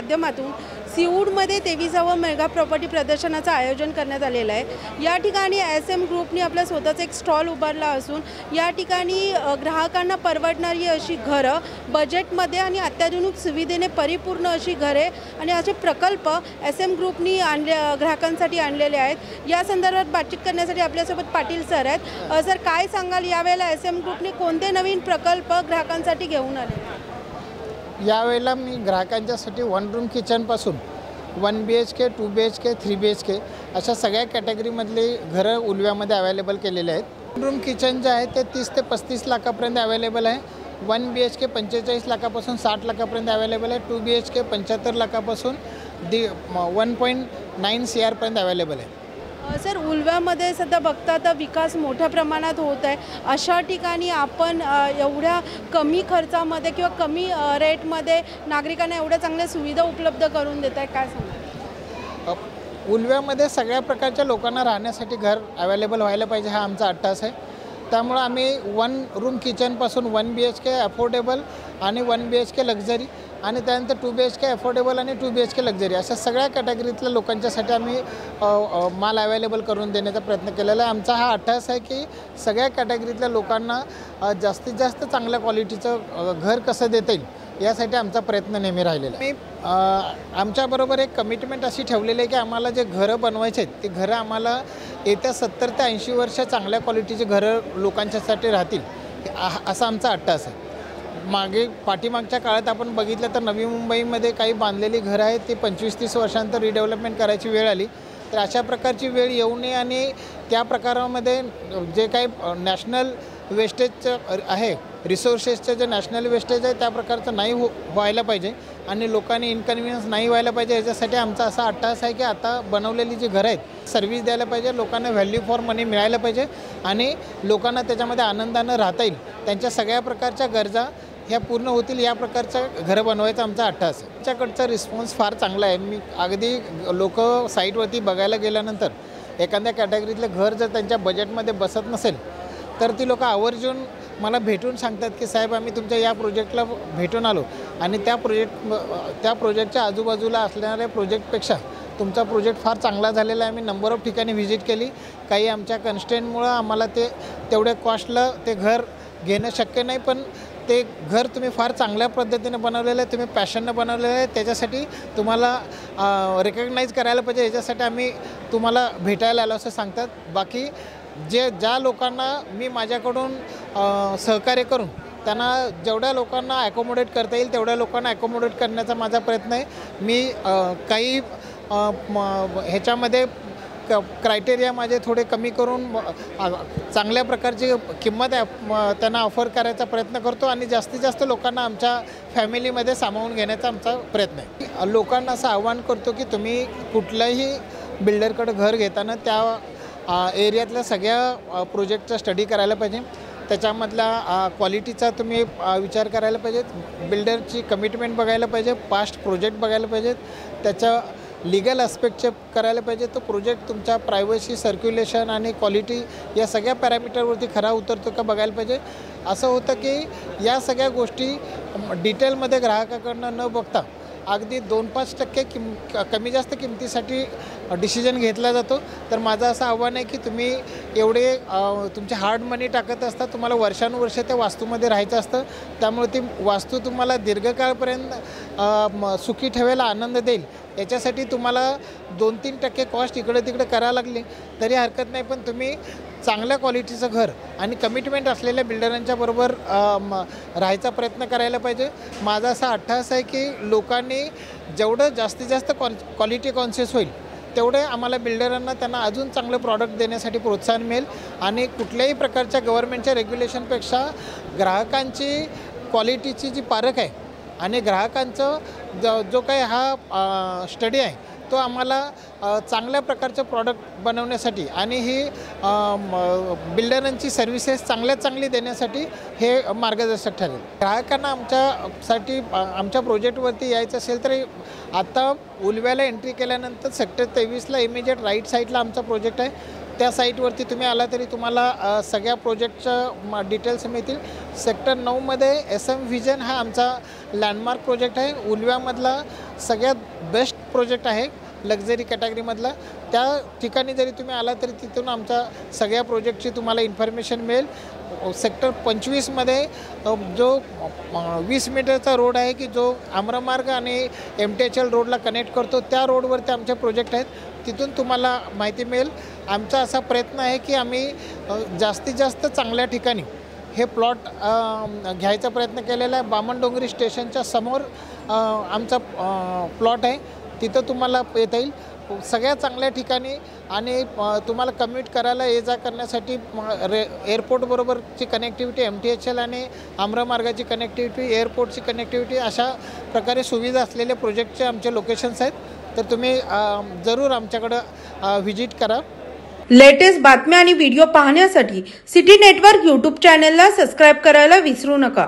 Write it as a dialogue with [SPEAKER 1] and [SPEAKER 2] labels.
[SPEAKER 1] माध्यमातून सिऊडमध्ये 23वे mega property प्रदर्शनाचं आयोजन करण्यात आलेलं आहे। या ठिकाणी SM ग्रुपने आपला स्वतःचा एक स्टॉल उभारला असून या ठिकाणी ग्राहकांना परवडणारी अशी घरं बजेटमध्ये आणि अत्याधुनिक सुविधेने परिपूर्ण अशी घरे आणि असे प्रकल्प SM ग्रुपनी ग्राहकांसाठी आणलेले आहेत। या संदर्भात बातचीत करण्यासाठी आपल्यासोबत पाटील सर आहेत। सर, काय सांगाल, यावेळेला SM ग्रुपने कोणते नवीन प्रकल्प ग्राहकांसाठी घेऊन आले?
[SPEAKER 2] यावेळेला मी ग्राहकांच्यासाठी 1 रूम किचनपासून 1 BHK 2 BHK 3 BHK अशा सगळ्या कॅटेगरीमधली घरं उलव्यामध्ये अवेलेबल केलेले आहेत। 1 रूम किचन जे आहे ते 30 ते 35 लाखापर्यंत अवेलेबल आहे। 1 BHK 45 लाखापासून 60 लाखापर्यंत अवेलेबल आहे। 2 BHK 75 लाखापासून 1.9 CR पर्यंत अवेलेबल आहे।
[SPEAKER 1] सर, उलव्यामध्ये सध्या बघता तर विकास मोठ्या प्रमाणात होत आहे। अशा ठिकाणी आपण एवढ्या कमी खर्चामध्ये किंवा कमी रेटमध्ये नागरिकांना एवढ्या चांगल्या सुविधा उपलब्ध करून देत आहे, काय सांगा?
[SPEAKER 2] उलव्यामध्ये सगळ्या प्रकारच्या लोकांना राहण्यासाठी घर अवेलेबल व्हायला पाहिजे, हा आमचा अट्टास आहे। त्यामुळे आम्ही 1 रूम किचनपासून 1 BHK अफोर्डेबल आणि 1 BHK लक्झरी आणि त्यानंतर 2 BHK अफोर्डेबल आणि 2 BHK लक्झरी अशा सगळ्या कॅटेगरीतल्या लोकांच्यासाठी आम्ही माल अवेलेबल करून देण्याचा प्रयत्न केलेला आहे। आमचा हा अट्टास आहे की सगळ्या कॅटेगरीतल्या लोकांना जास्तीत जास्त चांगल्या क्वालिटीचं घर कसं देता येईल यासाठी आमचा प्रयत्न नेहमी राहिलेला आहे। आमच्याबरोबर एक कमिटमेंट अशी ठेवलेली आहे की आम्हाला जे घरं बनवायचे आहेत ते घरं आम्हाला येत्या 70 ते 80 वर्ष चांगल्या क्वालिटीची घरं लोकांच्यासाठी राहतील असा आमचा अट्टास आहे। पाठीमागच्या काळात आपण बघितलं तर नवी मुंबईमध्ये काही बांधलेली घरं आहेत ती 25-30 वर्षांतर रिडेव्हलपमेंट करायची वेळ आली, तर अशा प्रकारची वेळ येऊ नये आणि त्या प्रकारामध्ये जे काही नॅशनल वेस्टेजचं आहे, रिसोर्सेसचं जे नॅशनल वेस्टेज आहे त्या प्रकारचं नाही व्हायला पाहिजे आणि लोकांनी इनकन्व्हिनियन्स नाही व्हायला पाहिजे, याच्यासाठी आमचा असा अट्टास आहे की आता बनवलेली जी घरं आहेत सर्व्हिस द्यायला पाहिजे, लोकांना व्हॅल्यू फॉर मनी मिळायला पाहिजे आणि लोकांना त्याच्यामध्ये आनंदानं राहता येईल, त्यांच्या सगळ्या प्रकारच्या गरजा ह्या पूर्ण होतील या प्रकारचं घरं बनवायचा आमचा अट्टास आहे। त्याच्याकडचा रिस्पॉन्स फार चांगला आहे। मी अगदी लोक साईटवरती बघायला गेल्यानंतर एखाद्या कॅटेगरीतलं घर जर त्यांच्या बजेटमध्ये बसत नसेल तर ती लोक आवर्जून मला भेटून सांगतात की साहेब, आम्ही तुमच्या या प्रोजेक्टला भेटून आलो आणि त्या प्रोजेक्टच्या आजूबाजूला असणाऱ्या प्रोजेक्टपेक्षा तुमचा प्रोजेक्ट फार चांगला झालेला आहे। आम्ही नंबर ऑफ ठिकाणी व्हिजिट केली, काही आमच्या कन्स्टेंटमुळं आम्हाला ते तेवढ्या कॉस्टला ते घर घेणं शक्य नाही, पण ते घर तुम्ही फार चांगल्या पद्धतीने बनवलेलं आहे, तुम्ही पॅशननं बनवलेलं आहे, त्याच्यासाठी तुम्हाला रिकग्नाईज करायला पाहिजे, याच्यासाठी आम्ही तुम्हाला भेटायला आलो असं सांगतात। बाकी ज्या लोकांना मी माझ्याकडून सहकार्य करून त्यांना जेवढ्या लोकांना ॲकोमोडेट करता येईल तेवढ्या लोकांना ॲकोमोडेट करण्याचा माझा प्रयत्न आहे। मी काही ह्याच्यामध्ये क्रायटेरिया माझे थोडे कमी करून चांगल्या प्रकारची किंमत त्यांना ऑफर करायचा प्रयत्न करतो आणि जास्तीत जास्त लोकांना आमच्या फॅमिलीमध्ये सामावून घेण्याचा आमचा प्रयत्न आहे। लोकांना असं आव्हान करतो की तुम्ही कुठल्याही बिल्डरकडे घर घेताना त्या एरियातल्या सगळ्या प्रोजेक्टचा स्टडी करायला पाहिजे, त्याच्यामधला क्वालिटीचा तुम्ही विचार करायला पाहिजेत, बिल्डरची कमिटमेंट बघायला पाहिजे, पास्ट प्रोजेक्ट बघायला पाहिजेत, त्याच्या लीगल ॲस्पेक्टचे करायला पाहिजे, तो प्रोजेक्ट तुमच्या प्रायव्हसी, सर्क्युलेशन आणि क्वालिटी या सगळ्या पॅरामीटरवरती खरा उतरतो का बघायला पाहिजे। असं होतं की या सगळ्या गोष्टी डिटेलमध्ये ग्राहकाकडनं न बघता अगदी 2-5% कमी जास्त किमतीसाठी डिसिजन घेतला जातो। तर माझं असं आव्हान आहे की तुम्ही एवढे तुमचे हार्ड मनी टाकत असता, तुम्हाला वर्षानुवर्ष त्या वास्तूमध्ये राहायचं असतं, त्यामुळे ती वास्तू तुम्हाला दीर्घकाळपर्यंत सुखी ठेवायला आनंद देईल, याच्यासाठी तुम्हाला 2-3% कॉस्ट इकडे तिकडे करायला लागली तरी हरकत नाही, पण तुम्ही चांगल्या क्वालिटीचं घर आणि कमिटमेंट असलेल्या बिल्डरांच्या बरोबर राहायचा प्रयत्न करायला पाहिजे। माझा असा अट्टास आहे की लोकांनी जेवढं जास्तीत जास्त क्वालिटी कॉन्शियस होईल तेवढे आम्हाला बिल्डरांना त्यांना अजून चांगलं प्रॉडक्ट देण्यासाठी प्रोत्साहन मिळेल आणि कुठल्याही प्रकारच्या गव्हर्नमेंटच्या रेग्युलेशनपेक्षा ग्राहकांची क्वालिटीची जी पारख आहे आणि ग्राहकांचं जो काही हा स्टडी आहे तो आम्हाला चांगल्या प्रकारचं प्रॉडक्ट बनवण्यासाठी आणि ही बिल्डरांची सर्व्हिसेस चांगली देण्यासाठी हे मार्गदर्शक ठरेल। ग्राहकांना आमच्यासाठी आमच्या प्रोजेक्टवरती यायचं असेल तर आता उलव्याला एंट्री केल्यानंतर सेक्टर 23ला इमिजिएट राईट साईडला आमचा प्रोजेक्ट आहे, त्या साईटवरती तुम्ही आला तरी तुम्हाला सगळ्या प्रोजेक्टच्या डिटेल्स मिळतील. सेक्टर 9मध्ये SM व्हिजन हा आमचा लँडमार्क प्रोजेक्ट आहे. उलव्यामधला सगळ्यात बेस्ट प्रोजेक्ट आहे लक्झरी कॅटेगरीमधला. त्या ठिकाणी जरी तुम्ही आला तरी तिथून आमच्या सगळ्या प्रोजेक्टची तुम्हाला इन्फॉर्मेशन मिळेल. सेक्टर 25मध्ये जो 20 मीटरचा रोड आहे की जो आम्रमार्ग आणि MTHL रोडला कनेक्ट करतो, त्या रोडवरती आमचे प्रोजेक्ट आहेत. तिथून तुम्हाला माहिती मिळेल. आमचा असा प्रयत्न आहे की आम्ही जास्तीत जास्त चांगल्या ठिकाणी हे प्लॉट घ्यायचा प्रयत्न केलेला आहे. बामणडोंगरी स्टेशनच्या समोर आमचा प्लॉट आहे. तिथं तुम्हाला येता येईल सगळ्या चांगल्या ठिकाणी. आणि तुम्हाला कम्यूट करायला ये जा करण्यासाठी एअरपोर्टबरोबरची कनेक्टिव्हिटी, MTHL आणि आम्रमार्गाची कनेक्टिव्हिटी, एअरपोर्टची कनेक्टिव्हिटी, अशा प्रकारे सुविधा असलेले प्रोजेक्टचे आमचे लोकेशन्स आहेत. तर तुम्ही जरूर आमच्याकडं व्हिजिट करा.
[SPEAKER 1] लेटेस्ट बातम्या आणि व्हिडिओ पाहण्यासाठी सिटी नेटवर्क यूट्यूब चॅनलला सबस्क्राईब करायला विसरू नका.